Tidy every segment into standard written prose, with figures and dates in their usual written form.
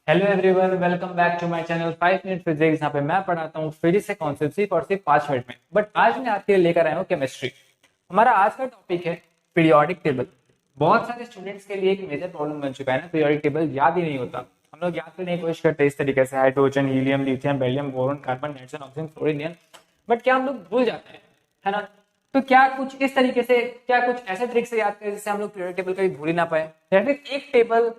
Hello everyone, welcome back to my channel 5 minute physics. यहाँ पे मैं पढ़ाता हूँ फिजिक्स के कॉन्सेप्ट सिर्फ और सिर्फ 5 मिनट में। बट आज मैं आपके लिए लेकर आया हूँ केमिस्ट्री। हमारा आज का टॉपिक है पीरियोडिक टेबल। बहुत सारे स्टूडेंट्स के लिए एक मेजर प्रॉब्लम बन चुका है ना, पीरियोडिक टेबल याद ही नहीं होता। हम लोग याद करने की कोशिश करते हैं इस तरीके से hydrogen, helium, lithium, beryllium, boron, carbon, nitrogen, oxygen, fluorine. But क्या हम लोग भूल जाते हैं, है ना? तो क्या कुछ इस तरीके से, क्या कुछ ऐसे ट्रिक से याद करें जिससे हम लोग पीरियोडिक टेबल कभी भूल ही ना पाए, या फिर एक टेबल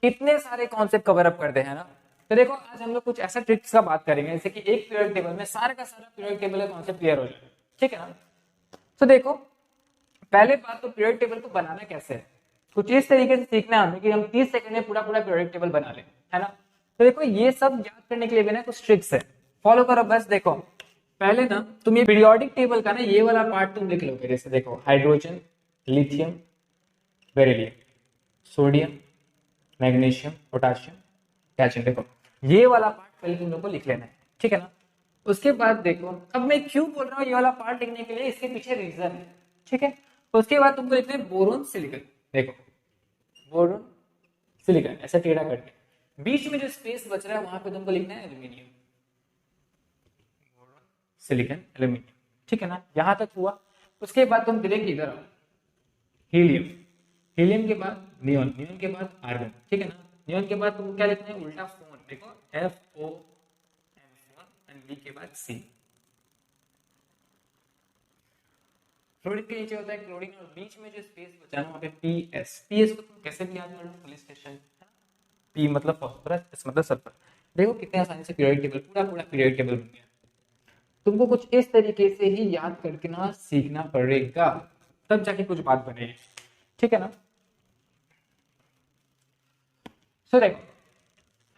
इतने सारे कॉन्सेप्ट कवर अप कर दे, है ना? तो देखो आज हम लोग कुछ ऐसा ट्रिक्स का बात करेंगे जैसे कि एक पीरियोडिक टेबल में सारा का सारा पीरियोडिक टेबल का कॉन्सेप्ट क्लियर हो जाए। ठीक है ना? तो देखो, पहले बात तो पीरियोडिक टेबल को बनाना कैसे है, कुछ इस तरीके से सीखना है हमें कि हम 30 सेकंड में पूरा पूरा पीरियोडिक टेबल बना लें, है ना? तो देखो ये सब याद करने के लिए भी ना कुछ ट्रिक्स है, फॉलो करो बस। देखो पहले ना तुम ये पीरियोडिक टेबल का ना ये वाला पार्ट तुम लिख लोगे। जैसे देखो hydrogen, lithium, beryllium, sodium, magnesium, potassium, calcium. देखो ये वाला पार्ट पहले तुम लोग को लिख लेना है, ठीक है ना? उसके बाद देखो, अब मैं क्यों बोल रहा हूँ ये वाला पार्ट लिखने के लिए, इसके पीछे रीजन है, ठीक है? उसके बाद तुमको लिखना है बोरोन, सिलिकॉन। देखो बोरोन, सिलिकॉन ऐसा टेढ़ा करके, बीच में जो स्पेस बच रहा है वहां पे तुमको लिखना है एल्यूमिनियम, सिलिकॉन, एल्यूमिनियम। ठीक है ना? यहां तक हुआ। उसके बाद तुम डायरेक्ट इधर आओ, हीलियम, हीलियम के बाद नियोन, नियोन के बाद आर्गन। ठीक है ना? नियोन के बाद तुमको क्या लिखना है, उल्टा फोन। देखो FON एंड वी के बाद C। फ्लोरीन के नीचे होता है क्लोरीन, और बीच में जो स्पेस बचा ना वहां पे PS। PS को तुम कैसे भी याद कर लो, पुलिस स्टेशन। P मतलब फास्फोरस, S मतलब सल्फर। देखो कितने आसानी से पीरियोडिक टेबल, पूरा पूरा पीरियोडिक टेबल बन गया। तुमको कुछ इस तरीके से ही याद करके ना सीखना पड़ेगा, तब जाके कुछ बात बनेगी। ठीक है ना? सो देखो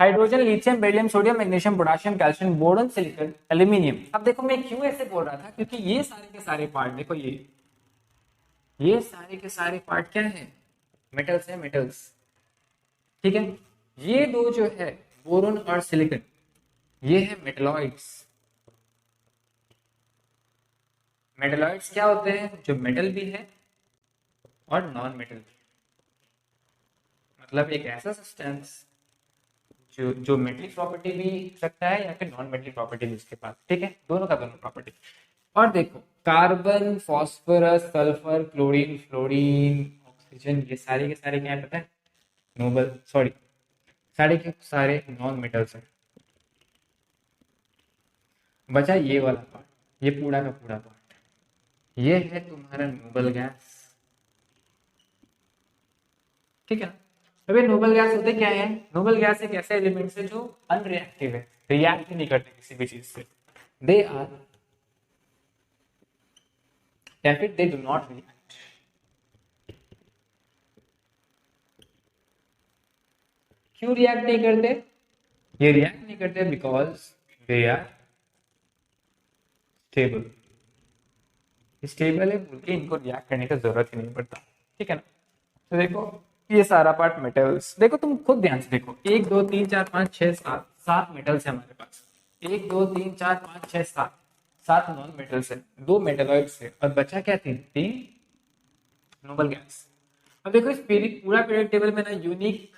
hydrogen, lithium, beryllium, sodium, magnesium, potassium, calcium, boron, silicon, aluminium. अब देखो मैं क्यों ऐसे बोल रहा था, क्योंकि ये सारे के सारे पार्ट, देखो ये सारे के सारे पार्ट क्या है, मेटल्स है, मेटल्स। ठीक है? ये दो जो है बोरॉन और सिलिकॉन, ये है मेटलॉइड्स। मेटलॉइड्स क्या होते हैं, जो मेटल भी है और नॉन मेटल भी। मतलब एक ऐसा सब्सटेंस जो मेटलिक प्रॉपर्टी भी रखता है या फिर नॉन मेटलिक प्रॉपर्टी भी उसके पास। ठीक है? दोनों का दोनों प्रॉपर्टी। और देखो carbon, phosphorus, sulphur, chlorine, fluorine, oxygen, ये सारे के सारे क्या है पता है, नोबल, सॉरी, सारे के सारे नॉन मेटल्स हैं। बचा ये वाला पार्ट, ये पूरा का पूरा पार्ट, ये है तुम्हारा नोबल गैस। ठीक है ना? अब ये नोबल गैस होते क्या है, नोबल गैस एक ऐसे एलिमेंट है जो अनरिएक्टिव है, रिएक्ट नहीं करते किसी भी चीज से। दे आर, या फिर दे डू नॉट रिएक्ट। क्यों रिएक्ट नहीं करते? ये रिएक्ट नहीं करते because they are stable. Stable है बोल के इनको रिएक्ट करने की जरूरत ही नहीं पड़ता। ठीक है ना? तो देखो ये सारा पार्ट मेटल्स, देखो तुम खुद ध्यान से देखो, 1 2 3 4 5 6 7, 7 मेटल्स है हमारे पास। 1 2 3 4 5 6 7, 7 नॉन मेटल्स है, 2 मेटलॉइड्स है, और बचा क्या, 3 नोबल गैस। अब देखो इस पूरा पीरियड टेबल में ना यूनिक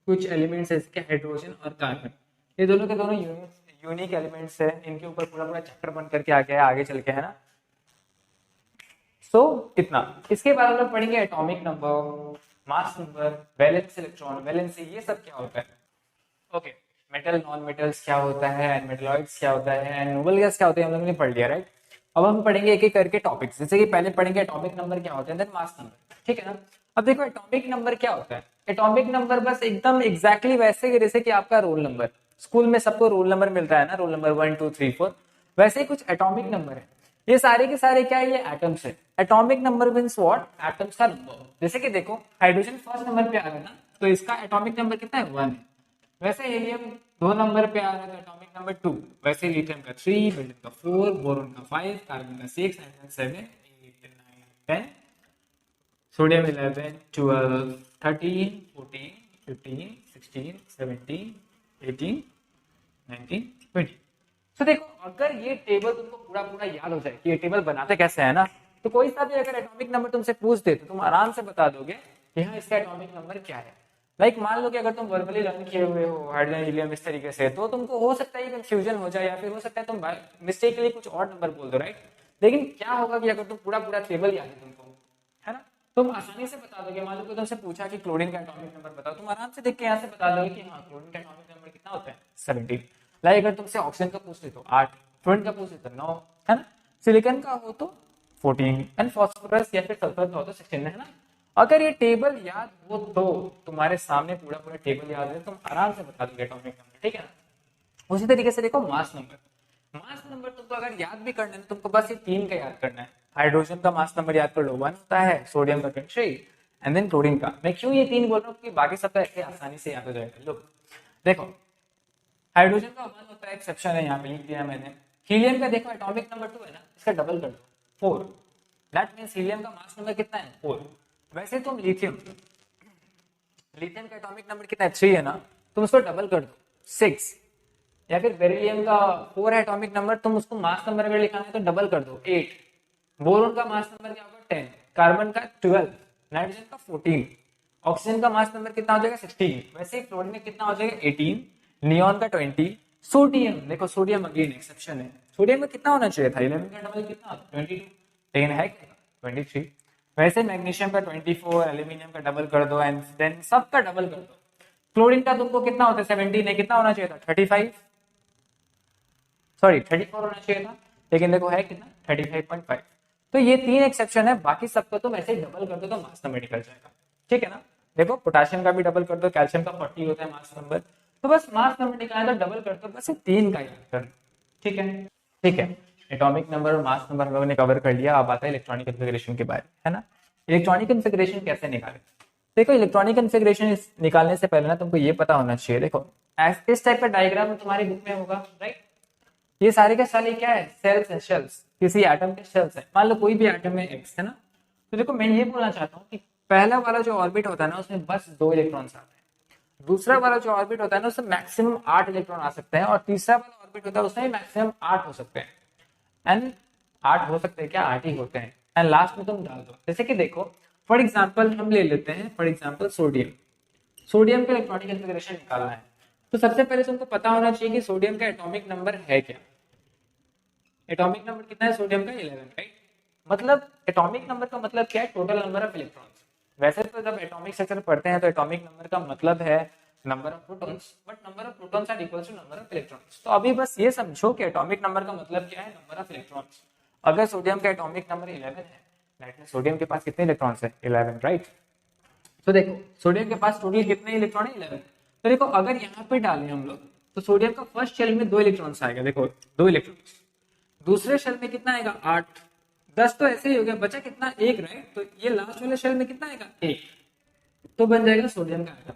कुछ एलिमेंट्स है, इसके हाइड्रोजन और कार्बन, ये दोनों के दोनों यूनिक एलिमेंट्स है। इनके ऊपर पूरा पूरा चैप्टर बन करके आ गया है आगे चल के, है ना? सो इतना। इसके बाद हम लोग पढ़ेंगे atomic number, mass number, valence electron, valency, ये सब क्या होता है। ओके, मेटल, नॉन मेटल्स क्या होता है, एंड मेटलॉइड्स क्या होता है, एंड नोबल गैस क्या होते हैं, हम लोगों ने पढ़ लिया, राइट? अब हम पढ़ेंगे एक एक करके टॉपिक्स, जैसे कि पहले पढ़ेंगे एटॉमिक नंबर क्या होता है, देन मास नंबर। ठीक है ना? अब देखो एटॉमिक नंबर क्या होता है। एटॉमिक नंबर बस एकदम एग्जैक्टली वैसे जैसे कि आपका रोल नंबर, स्कूल में सबको रोल नंबर मिलता है ना, रोल नंबर 1 2 3 4, वैसे ही कुछ एटॉमिक नंबर है। ये सारे के सारे क्या है, ये एटम्स है। Atomic number means what, atoms का नंबर। जैसे कि देखो हाइड्रोजन फर्स्ट नंबर पे आ गया ना, तो इसका एटॉमिक नंबर कितना है, 1 है। वैसे हीलियम 2 नंबर पे आ रहा है तो एटॉमिक नंबर 2। वैसे लिथियम का 3, बेरिलियम का 4, बोरॉन का 5, कार्बन का 6, नाइट्रोजन 7, 8 9 10, सोडियम 11, 12, 13, 14, 15, 16, 17, 18, 19, 20। तो देखो अगर ये टेबल तुमको पूरा पूरा याद हो जाए कि ये टेबल बनाते कैसे है ना, तो कोई सा भी अगर एटॉमिक नंबर तुमसे पूछ दे तो तुम आराम से बता दोगे कि हाँ इसका एटॉमिक नंबर क्या है। लाइक मान लो कि अगर तुम वर्बली लर्न किए हुए हो हाइड्रोजन हीलियम इस तरीके से, तो तुमको हो सकता है कंफ्यूजन हो जाए, या फिर हो सकता है तुम मिस्टेकली कुछ और नंबर बोल दो, राइट। लेकिन क्या होगा कि अगर तुम पूरा पूरा टेबल याद है तुमको, है ना, तुम आसानी से बता दोगे। मान लो कि तुमसे पूछा कि क्लोरीन का एटॉमिक नंबर बताओ, तुम आराम से देख के यहाँ से बता दोगे कि हाँ क्लोरीन का एटॉमिक नंबर कितना होता है 17। लाइक अगर तुमसे ऑक्सीजन का पूछ ले तो 8, फ्लोरीन का पूछ ले तो 9, है ना, सिलिकॉन का हो तो 14, एंड फास्फोरस या फिर सल्फर का हो तो 16, है ना। अगर ये टेबल याद हो तो तुम्हारे सामने पूरा पूरा टेबल याद है, तुम आराम से बता दोगे एटॉमिक नंबर, ठीक है ना। उसी तरीके से देखो मास नंबर, मास नंबर तुमको अगर याद भी करना है, तुमको बस ये 3 का याद करना है। हाइड्रोजन का मास नंबर याद कर लो 1 होता है, सोडियम का 23, एंड देन क्लोरीन का। मैं क्यों ये 3 बोल रहा हूँ कि बाकी सब तो ऐसे आसानी से याद हो जाएगा। लो देखो, हाइड्रोजन का 1 होता है, एक्सेप्शन है, यहाँ पे लिख दिया मैंने। हीलियम का देखो एटॉमिक नंबर 2 है ना, इसका डबल कर दो 4, दैट मींस हीलियम का मास नंबर कितना है 4। वैसे तुम लिथियम, लिथियम का एटॉमिक नंबर कितना है 3 है ना, तुम उसको डबल कर दो 6। या फिर बेरिलियम का 4 है एटॉमिक नंबर, तुम उसको मास नंबर अगर लिखाना है तो डबल कर दो 8। बोरोन का मास नंबर क्या होगा 10, कार्बन का 12, नाइट्रोजन का 14, ऑक्सीजन का मास नंबर कितना हो जाएगा 16। वैसे ही फ्लोरीन में कितना हो जाएगा 18, नियॉन का 20, सोडियम देखो, सोडियम अगेन एक्सेप्शन है, सोडियम में कितना होना चाहिए था 11 का डबल कितना 22, लेकिन है 23। वैसे मैग्नीशियम का 24, एल्यूमिनियम का डबल कर दो, एंड देन सबका डबल कर दो। क्लोरीन का तुमको कितना होता है 17 है, कितना होना चाहिए था 35, सॉरी 34 होना चाहिए था, लेकिन देखो है कितना 35.5। तो ये 3 एक्सेप्शन है, बाकी सबको तुम ऐसे ही डबल कर दो तो मास नंबर निकल जाएगा, ठीक है ना। देखो पोटेशियम का भी डबल कर दो, कैल्शियम का 40 होता है मास नंबर, तो बस मास नंबर निकालना तो डबल कर दो, बस ये 3 का याद कर, ठीक है। ठीक है, एटॉमिक नंबर और मास नंबर हम लोगों ने कवर कर लिया। अब आता है इलेक्ट्रॉनिक कन्फिगरेशन के बारे में, है ना। इलेक्ट्रॉनिक कन्फिगरेशन कैसे निकाले। देखो इलेक्ट्रॉनिक कन्फिगरेशन निकालने से पहले ना तुमको ये पता होना चाहिए। देखो इस टाइप का डायग्राम तुम्हारी बुक में होगा, राइट। ये सारे के सारे क्या है सेल्स है, शेल्स, किसी एटम के शेल्स है। मान लो कोई भी एटम में एक्स है ना, तो देखो मैं ये बोलना चाहता हूँ कि पहला वाला जो ऑर्बिट होता है ना उसमें बस 2 इलेक्ट्रॉन्स आते हैं। दूसरा वाला जो ऑर्बिट होता है ना उसमें मैक्सिमम 8 इलेक्ट्रॉन आ सकते हैं, और तीसरा वाला ऑर्बिट होता है उसमें मैक्सिमम 8 हो सकते हैं। एंड 8 हो सकते हैं क्या, 8 ही होते हैं। एंड लास्ट में तुम डाल दो, जैसे कि देखो फॉर एग्जाम्पल हम ले लेते हैं, फॉर एग्जाम्पल सोडियम। सोडियम का इलेक्ट्रॉनिक कन्फिगरेशन निकालना है, तो सबसे पहले तुमको पता होना चाहिए कि सोडियम का एटॉमिक नंबर है क्या। एटॉमिक नंबर कितना है सोडियम का 11, राइट। मतलब एटॉमिक नंबर का मतलब क्या है, टोटल नंबर ऑफ इलेक्ट्रॉन्स। वैसे तो जब एटॉमिक स्ट्रक्चर पढ़ते हैं तो एटॉमिक नंबर का मतलब है number of protons, but number of protons are equal to number of electrons. तो अभी बस ये समझो कि एटॉमिक नंबर का मतलब क्या है, नंबर ऑफ इलेक्ट्रॉन्स। अगर सोडियम का एटॉमिक नंबर 11 है, दैट मींस सोडियम के पास कितने इलेक्ट्रॉन्स है 11, राइट। तो देखो सोडियम के पास टोटल कितने इलेक्ट्रॉन है 11। तो देखो अगर यहाँ पे डालें हम लोग, तो सोडियम का फर्स्ट शेल में 2 इलेक्ट्रॉन्स आएगा, देखो 2 इलेक्ट्रॉन्स। दूसरे शेल में कितना आएगा 8, 10 तो ऐसे ही हो गया, बचा कितना 1, राइट। तो ये लास्ट वाले शेल में कितना आएगा 1, तो बन जाएगा सोडियम का एटम।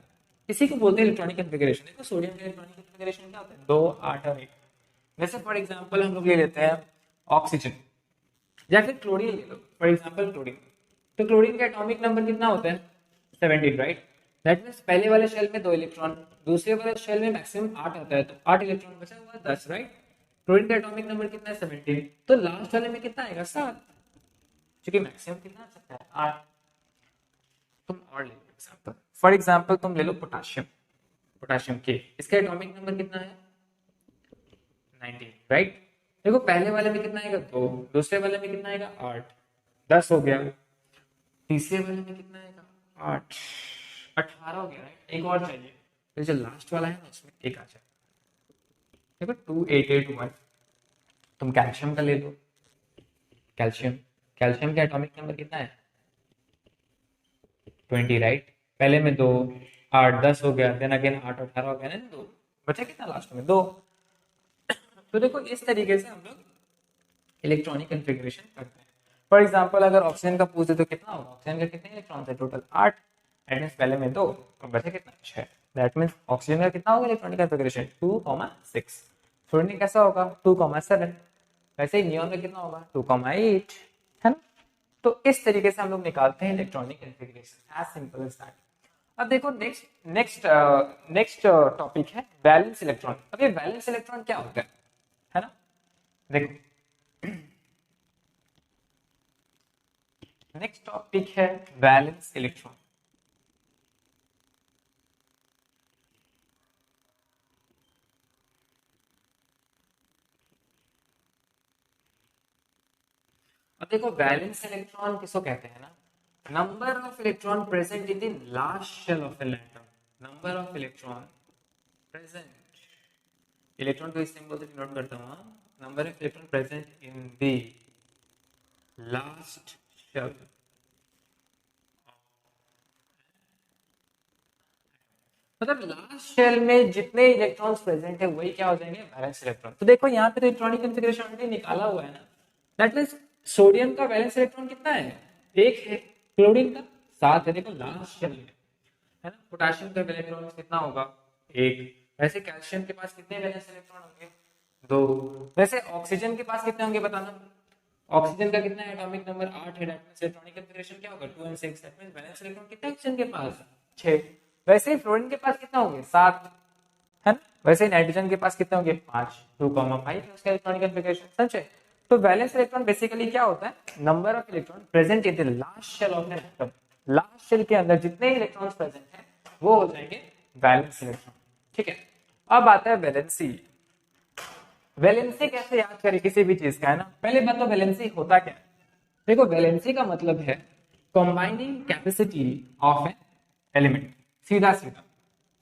इसी को बोलते हैं इलेक्ट्रॉनिक कन्फिगरेशन। देखो सोडियम का इलेक्ट्रॉनिक कन्फिगरेशन क्या होता है 2, 8 और 1। जैसे फॉर एग्जांपल हम लोग ले लेते हैं ऑक्सीजन, या फिर क्लोरीन ले लो फॉर एग्जांपल क्लोरीन। तो क्लोरीन का एटॉमिक नंबर कितना होता है 17, राइट। दैट मींस पहले वाले शेल में 2 इलेक्ट्रॉन, दूसरे वाले शेल में मैक्सिमम 8 होता है, तो 8 इलेक्ट्रॉन बचा हुआ 10, राइट। क्लोरीन का एटॉमिक नंबर कितना है 17, तो लास्ट वाले में कितना आएगा 7, क्योंकि मैक्सिमम कितना आ सकता है 8। तुम और ले लो एग्जांपल, फॉर एग्जांपल तुम ले लो पोटेशियम, पोटेशियम के, इसका एटॉमिक नंबर कितना है 19, राइट। देखो पहले वाले में कितना आएगा 2, दूसरे वाले में कितना आएगा 8, 10 हो गया। तीसरे वाले में कितना आएगा 8, 18 हो गया, राइट। एक और चाहिए, तो जो लास्ट वाला है ना उसमें एक आ जाए। देखो 2881, तुम कैल्शियम का ले लो। कैल्शियम, कैल्शियम का एटॉमिक नंबर कितना है 20, राइट। पहले में 2, 8, 10 हो गया, देन अगेन 8, 18 हो गया ना, 2 बचा कितना लास्ट में 2। तो देखो इस तरीके से हम लोग इलेक्ट्रॉनिक कन्फिगरेशन करते हैं। फॉर एग्जांपल अगर ऑक्सीजन का पूछे तो कितना होगा, ऑक्सीजन का कितने इलेक्ट्रॉन है टोटल 8, दैट मींस पहले में 2 और बचे कितना 6, दैट मींस ऑक्सीजन का कितना होगा इलेक्ट्रॉनिक कन्फिगरेशन 2,6। फ्लोरीन कैसा होगा 2,7। वैसे ही नियॉन का कितना होगा 2,8, है ना। तो इस तरीके से हम लोग निकालते हैं electronic configuration, as simple as that. अब देखो नेक्स्ट नेक्स्ट नेक्स्ट टॉपिक है वैलेंस इलेक्ट्रॉन। अब ये वैलेंस इलेक्ट्रॉन क्या होता है ना। देखो नेक्स्ट टॉपिक है वैलेंस इलेक्ट्रॉन। अब देखो वैलेंस इलेक्ट्रॉन किसको कहते हैं ना, number of electron present in the last shell of an atom, number of electron present, electron को इस सिंबल से डिनोट करता हूँ, number of electron present in the last shell, मतलब लास्ट शेल में जितने इलेक्ट्रॉन्स प्रेजेंट है वही क्या हो जाएंगे, वैलेंस इलेक्ट्रॉन। तो देखो यहाँ पे तो इलेक्ट्रॉनिक कॉन्फ़िगरेशन ऑलरेडी निकाला हुआ है ना, दैट मींस सोडियम का वैलेंस इलेक्ट्रॉन कितना है, एक है, क्लोरीन का 7 है, देखो लास्ट शेल में है ना। पोटेशियम का इलेक्ट्रॉन कितना होगा, एक। वैसे कैल्शियम के पास कितने वैलेंस इलेक्ट्रॉन होंगे, 2। वैसे ऑक्सीजन के पास कितने होंगे बताना, ऑक्सीजन का कितना है, एटॉमिक नंबर 8 है, दैट मींस इलेक्ट्रॉनिक कॉन्फ़िगरेशन क्या होगा, 2 and 6, that means valence electron कितने ऑक्सीजन के पास, 6। वैसे ही फ्लोरीन के पास कितना होंगे, 7 है ना। वैसे ही नाइट्रोजन के पास कितने होंगे, 5, 2,5 है उसका इलेक्ट्रॉनिक कॉन्फ़िगरेशन, समझे। तो वैलेंस इलेक्ट्रॉन बेसिकली क्या होता है, number of electron present in the last shell of an atom, last shell के अंदर जितने इलेक्ट्रॉन्स प्रेजेंट हैं वो हो जाएंगे वैलेंस इलेक्ट्रॉन, ठीक है। अब आता है वैलेंसी। वैलेंसी कैसे याद करें किसी भी चीज का, है ना। पहले बात तो वैलेंसी होता क्या है, देखो वैलेंसी का मतलब है combining capacity of an element, सीधा सीधा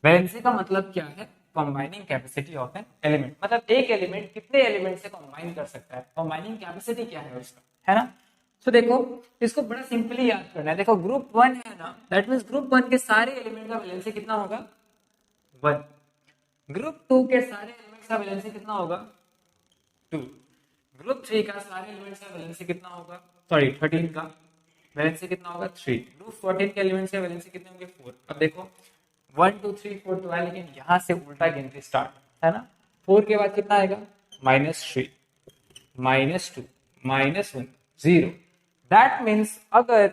वैलेंसी का मतलब क्या है, combining capacity of an element, मतलब एक एलिमेंट कितने एलिमेंट से कंबाइन कर सकता है, कंबाइनिंग कैपेसिटी क्या है उसका, है ना। तो देखो इसको बड़ा सिंपली याद करना है, देखो ग्रुप 1 है ना, दैट मींस ग्रुप 1 के सारे एलिमेंट का वैलेंसी कितना होगा, 1। ग्रुप 2 के सारे एलिमेंट्स का वैलेंसी कितना होगा, 2। ग्रुप 3 का सारे एलिमेंट्स का वैलेंसी कितना होगा, सॉरी 13 का वैलेंसी कितना होगा, 3। ग्रुप 14 के एलिमेंट्स का वैलेंसी कितने होंगे, 4। अब देखो 1 2 3 4 2 है, लेकिन यहाँ से उल्टा गिनती स्टार्ट, है ना। 4 के बाद कितना आएगा, -3, -2, -1, 0। दैट मीन्स अगर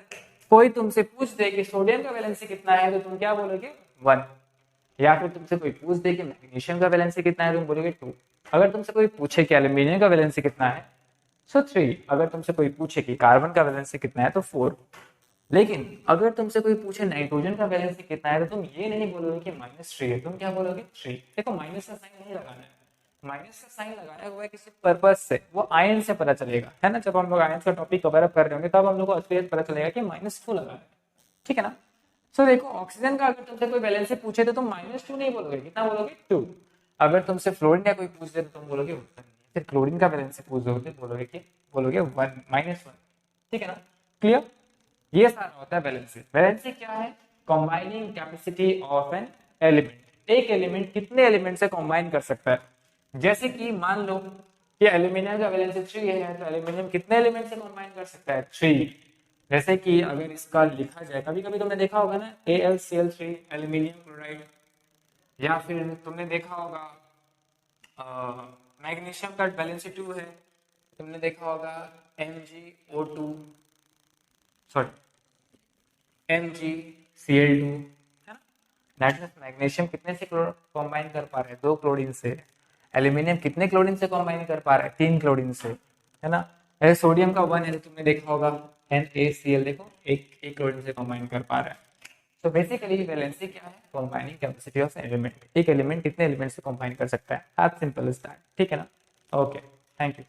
कोई तुमसे पूछ दे कि सोडियम का वैलेंसी कितना है तो तुम क्या बोलोगे, 1। या फिर तुमसे कोई पूछ दे कि मैग्नीशियम का वैलेंसी कितना है, तुम बोलोगे 2। अगर तुमसे कोई पूछे कि एल्यूमिनियम का वैलेंसी कितना है, सो 3। अगर तुमसे कोई पूछे कि कार्बन का वैलेंसी कितना है तो 4। लेकिन अगर तुमसे कोई पूछे नाइट्रोजन का वैलेंसी कितना है तो तुम ये नहीं बोलोगे कि -3 है, तुम क्या बोलोगे, 3। देखो माइनस का साइन नहीं लगाना है, माइनस का साइन लगाया हुआ है किसी पर्पज से, वो आयन से पता चलेगा, है ना। जब हम लोग आयन का टॉपिक कवर अप कर रहे होंगे तब हम लोग को असलियत पता चलेगा कि -2 लगा है, ठीक है ना। सो देखो ऑक्सीजन का अगर तुमसे कोई वैलेंसी पूछे तो तुम -2 नहीं बोलोगे, कितना बोलोगे, 2। अगर तुमसे फ्लोरीन का कोई पूछ दे तो तुम बोलोगे 1। फिर क्लोरीन का वैलेंसी पूछ दोगे तो बोलोगे 1, -1, ठीक है ना। क्लियर, ये सारा होता है वैलेंसी। वैलेंसी क्या है, combining capacity of an element, एक एलिमेंट कितने एलिमेंट से कंबाइन कर सकता है। जैसे कि मान लो कि एल्यूमिनियम का वैलेंसी 3 है तो एल्यूमिनियम कितने एलिमेंट से कंबाइन कर सकता है, 3। जैसे कि अगर इसका लिखा जाए, कभी कभी तुमने देखा होगा ना AlCl3 एल्यूमिनियम क्लोराइड, या फिर तुमने देखा होगा मैग्नीशियम का वैलेंसी 2 है, तुमने देखा होगा MgO2, सॉरी MgCl2, है ना। दैट मींस मैग्नीशियम कितने से कंबाइन कर पा रहे हैं, 2 क्लोरीन से। एल्यूमिनियम कितने क्लोरीन से कंबाइन कर पा रहा है, 3 क्लोरीन से, है ना। ऐसे सोडियम का 1 है तो तुमने देखा होगा NaCl, देखो एक क्लोरीन से कंबाइन कर पा रहा है। तो बेसिकली वैलेंसी क्या है, कंबाइनिंग कैपेसिटी ऑफ एलिमेंट, एक एलिमेंट कितने एलिमेंट से कंबाइन कर सकता है, एज सिंपल एज दैट, ठीक है ना। Okay, thank you.